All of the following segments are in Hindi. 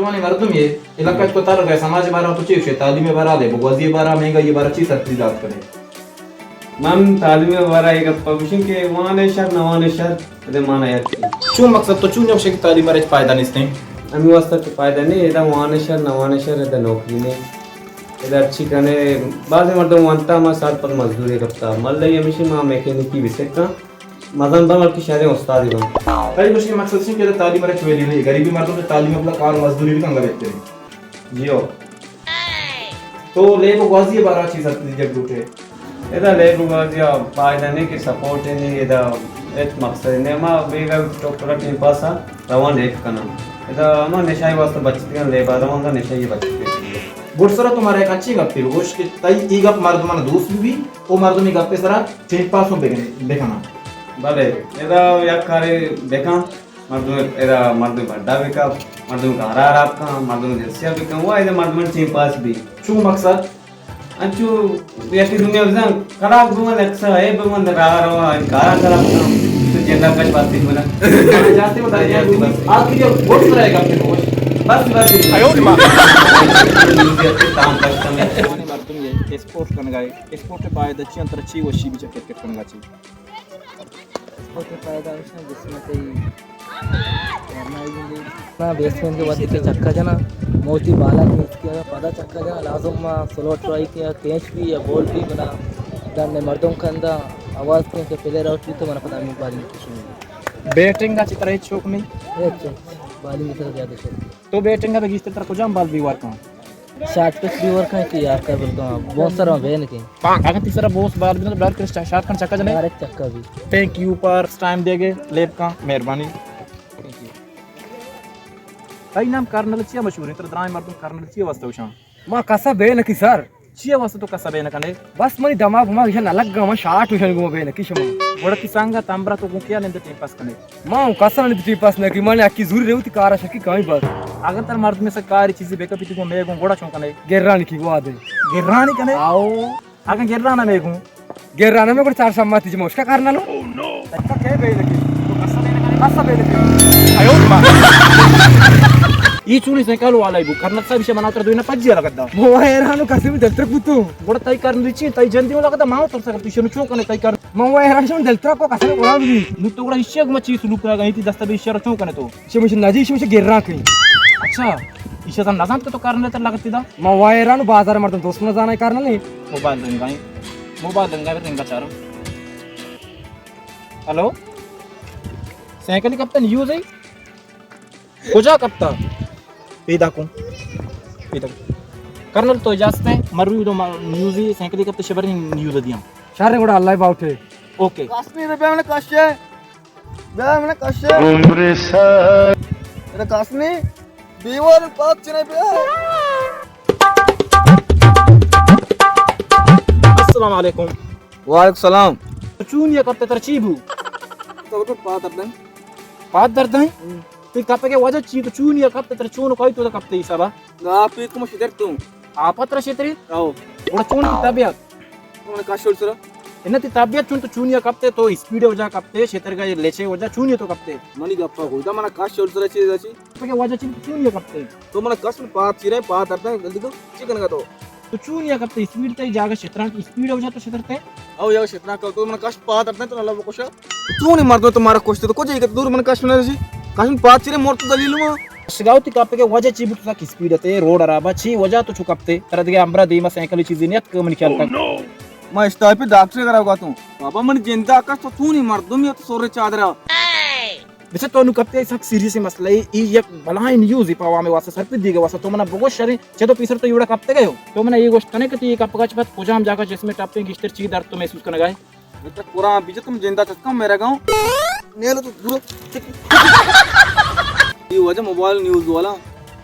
नौजवान मर्दम ये इलाका को तार गए समाज बारा तो चीफ तालीम बारा दे वजी बारा महंगा ये बारा चीज सरती जात करे मन तालीम बारा एक पबिशन के वाने शर नवाने शर दे माना यार चू मकसद तो चू ने शक तालीम बारे फायदा नहीं अमी वास्ता के फायदा नहीं एदा वाने शर नवाने शर एदा नौकरी नहीं एदा अच्छी कने बाज़ मर्दों वांता मा साथ पर मजदूरी करता मल्ले ये मिशन मा मैकेनिकी विसेक का मदन बमल की शादी उस्ताद ही बन कई मुश्किल मकसद से के तालीम बारे चुवेली नहीं गरीबी मर्दों ने तालीम अपना कार मजदूरी भी कंगा बेचते हैं जियो तो ले को वाजी बारा चीज सरती जब टूटे एदा लेबु गाजिया फायदा नहीं कि सपोर्ट नहीं एदा एक मकसद ने मा बेगा टोकरा टीम पासा रवान एक कना एदा मा निशाई वास्ते बचती का ले रवान का निशाई बचती बुटसरा तुम्हारे एक अच्छी गप थी गोश के तई ई गप मर्द मन दोस्त भी ओ मर्द में गप पे सरा चेंज पास में देखना भले एदा याक करे देखा मर्दों एदा मर्दों बड्डा बेका मर्दों का हरा आप का मर्दों जैसे बेका वो एदा मर्दों चेंज पास भी चू मकसद अंचु याकी दुनिया में खराब दुनिया लक्ष्य है बमन रहा रहा कारा खराब तो जेंडा कच बात नहीं बना जाते बता दिया आज की जो वोट रहेगा अपने बस आयो मां काम करता मैं माने मार तुम ये स्पोर्ट करने गए स्पोर्ट के बाद अच्छी अंतर अच्छी वो शी भी क्रिकेट करने गई स्पोर्ट के फायदा है जिसमें ना बेसमेंट के बाद इतने चक्का जना मोती बाला कैच किया पदा चक्का जना लाजम मा स्लो ट्राई किया कैच भी या बॉल भी बना दाने मर्दों के अंदर आवाज के प्लेयर आउट भी तो मैंने पता नहीं बालिंग कुछ बैटिंग का चित्र है चौक में एक बालिंग की तरफ ज्यादा शौक तो बैटिंग का बगीच तरह को जाम बाल भी वर्क शॉट पे भी वर्क है कि यार कर बोलता हूं बहुत सारा वेन के अगर तीसरा बॉस बाल भी तो ब्लर कर शॉट का चक्का जने डायरेक्ट चक्का भी थैंक यू पर टाइम देगे लेब का मेहरबानी कई नाम कर्नल चिया मशहूर है तर द्राय मर्दम कर्नल चिया वास्ते उशा मां कसा बेन की सर चिया वास्ते तो कसा बेन कने बस मनी दमा घुमा इशन अलग गमा शॉट उशन गो बेन की शमा बड़ा की सांगा तांबरा तो किया नहीं टाइम पास कने मां कसा नहीं टी पास न की माने की जरूरी रहती कार शकी कहीं बस अगर तर मर्द में से कार चीज बेकअप को मैं गो गोड़ा चौकने गेरानी की वो आदे गिरानी कने आओ अगर गिराना मैं गो गेराना में को चार सम्मति जमा उसका कारण लो ओह नो अच्छा के बेन की तो कसा बेन की आयो मां ಈ ಚೂಳಿ ಸೈಕಲ್ ವಾಲೈಬು ಕರ್ನಾಟಕ ವಿಷಯ ಮನಾತ್ರ ದುಯಿನ ಪಜ್ಜಿ ಲಗದ್ದ मोहरानो कसे में दलत्र पुतु ಬಡ ತೈ ಕರ್ನ ರಿಚಿ ತೈ ಜಂದಿ ಲಗದ ಮಾವ ತರ್ಸಕ ಪಿಶನು ಚೋಕನೆ ತೈ ಕರ್ मोहरानो में दलत्र को कसे कोला भी नु तो गड़ा हिस्से में चीज सुलूक लगा इति दस्तावेज शेर चोकने तो शिमश नजी शिमश गेर्रा की अच्छा इसे तो नजाम तो करने तर लगती दा मोहरानो बाजार में तो दोस्त न जाना कारण नहीं मोबाइल दंगा में दंगा चारो हेलो साइकिल कप्तान यूज है खोजा कप्तान पेदा को कर्नल तो इजाजत है मरवी दो न्यूज़ ही साइकिल कप्तान शबर न्यूज़ दिया शारे गोड़ा अल्लाह बाउट है ओके कासनी रे बेमने काशे बेमने काशे उम्र सा रे कासनी बीवर पाक चने पे अस्सलाम वालेकुम वालेकुम सलाम चून ये करते तरचीबू तो पात अपने पात दर्द है तो कप के वजह ची तो चून ये करते तर चून कोई तो कपते ही सब ना पी को मशिदर तू आपत्र क्षेत्री आओ बड़ा चून की तबियत तुमने काशोर सर इन ती तबियत चून तो चून ये कपते तो स्पीड वजह कपते क्षेत्र का लेचे वजह चून ये तो कपते मनी गप्पा होदा मना काशोर सर चीज अछि तो के वजह ची चून ये कपते तो मना कस पात चिरे पात अपने जल्दी को चिकन का तो चून ये कपते स्पीड ते जागा क्षेत्र की स्पीड वजह तो क्षेत्र ते आओ यार शितना कर तो मना कस पात अपने तो अल्लाह को तू नहीं मार दो तुम्हारा कुछ तो को जाई दूर मना कस में रही काश पात चिरे मोर तो दलील में शिगावती कापे के वजह ची बुत की स्पीड ते रोड अराबा ची वजह तो छुकपते तरद के अमरा दीमा साइकिल चीज नियत कमन ख्याल तक मैं इस टाइप पे डॉक्टर कराऊंगा तू बाबा मन जिंदा आकाश तो तू नहीं मर दूं मैं तो सोरे चादरा वैसे तो नु कपते सक सीरियस मसला ई ये भलाई न्यूज़ ही पावा में वासा सरपी दी गए वासा तो मना बहुत शरी छे तो पीसर तो युड़ा कपते गयो तो मना ये गोश्त कने के ये कप का छत पोजाम जाकर जिसमें टपे की स्टर ची दर्द तो महसूस करने गए तक पूरा बीजे तुम जिंदा चक्का मेरा गांव नेलो तो दूर ये वजह मोबाइल न्यूज़ वाला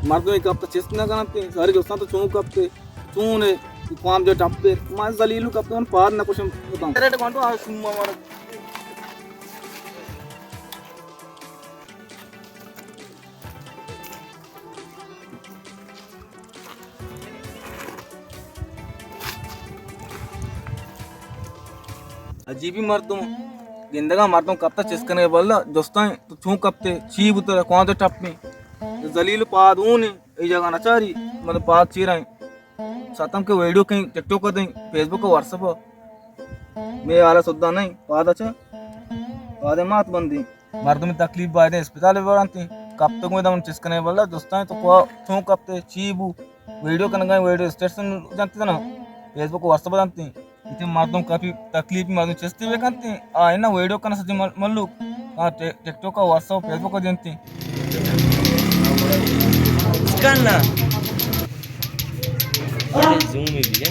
मर्दों एक कप चेस्ट ना करते सारे दोस्तों तो चूं कपते चूने काम जो टपे मां दलीलू कपते मन पार ना कुछ बताऊं रेट कांटो आ सुम्मा मार अजीब ही मर्दों जिंदगा मर्दों कब तक चिस्कने बोल दोस्तों तो छू कपते चीब उतर कौन तो टप में दलील पाद ऊन ये जगह ना चारी मतलब पाक ची रहे सतम के वीडियो कहीं टिकटॉक कर दें फेसबुक को व्हाट्सएप हो मैं आला सुद्धा नहीं पाद अच्छा पादे मात बंदी मर्द में तकलीफ बाय दे अस्पताल में बरांती कब तक मैं दम चिस्कने वाला दोस्तां तो को क्यों कपते चीबू वीडियो करने गए वीडियो स्टेशन जानते थे ना फेसबुक को व्हाट्सएप जानते इतने मर्दों काफी तकलीफ मर्दों चिस्ती वे करते आ ना वीडियो करना सच्ची मल्लू हाँ टिकटॉक का व्हाट्सएप फेसबुक को जानते करना जूम में भी है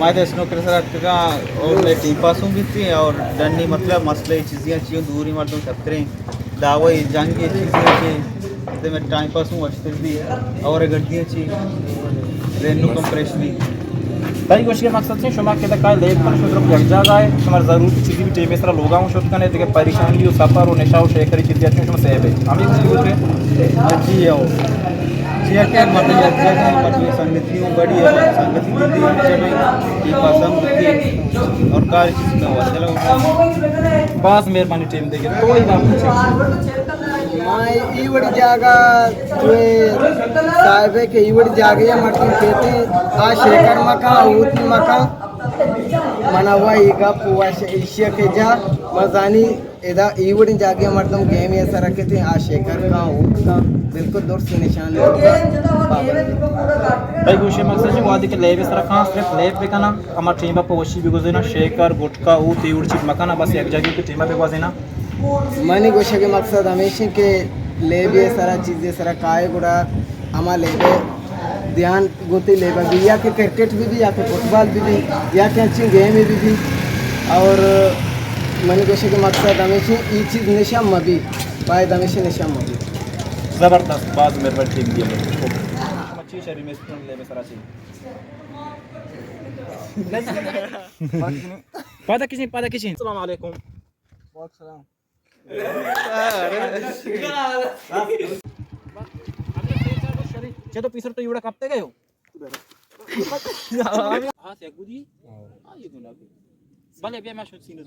मायदे स्नूकर सर का और मैं टीम पासूं भी थी और डंडी मतलब मसले चीज़ें चाहिए दूरी मर्दों खतरे दावा जंग की चीज़ें चाहिए तो मैं टाइम पासूं अच्छे भी और गड्डियाँ चाहिए रेनू कंप्रेशन भी ताई गोष्टी के मकसद से शमा के काई लेब कने शुद्र एक जगह है शमा जरूर चीज़ भी टीम सरा लोगा हूँ शुद्ध कने दिखे परेशानी और सफर और नशा और शेखरी चीज़ें अच्छी शमा सेब है हम ये कुछ बोलते हैं अच्छी है वो जी क्या मतलब अच्छा है मतलब संगतियों बड़ी है संगति होती है जब ये पसंद होती है और कार चीज़ में हुआ चलो बस मेहरबानी टीम देखे तो ही बात पूछे माय ई बड़ी जगह जो साहिब है कि ई बड़ी जगह या मतलब कहते आ शेखर मका ऊत मका मनावा ईगा पुआ एशिया के जा मजानी इदा ई बड़ी जगह मतलब गेम ये सारा कहते आ शेखर का ऊत का बिल्कुल दूर से निशान ताई गोष्टी मकसद से वादी के लेब सरा खां सिर्फ लेब पे कना हमार टीम पे वशी भी गुजरना शेखर गुटका ऊ तीउड़ चीज मकाना बस एक जगह की टीम पे गुजरना मनी गोशे के मकसद हमेशा के लेबे सारा चीज़ें सारा काय गुड़ा हमा लेबे ध्यान गोते लेबा भी या के क्रिकेट भी या के फुटबॉल भी या के अच्छी गेम भी और मनी गोशे के मकसद हमेशा ये चीज़ नशा मबी पायद हमेशा नशा मबी जबरदस्त बात मेरे पर टीम दिए मच्छी शरीर में स्पून लेबे सरा चीज पादा किसी अस्सलाम वालेकुम चलो पीसर तो एवढा कापते काय हो हा से गुदी हा ये दोन भले बे मैं शूट सीन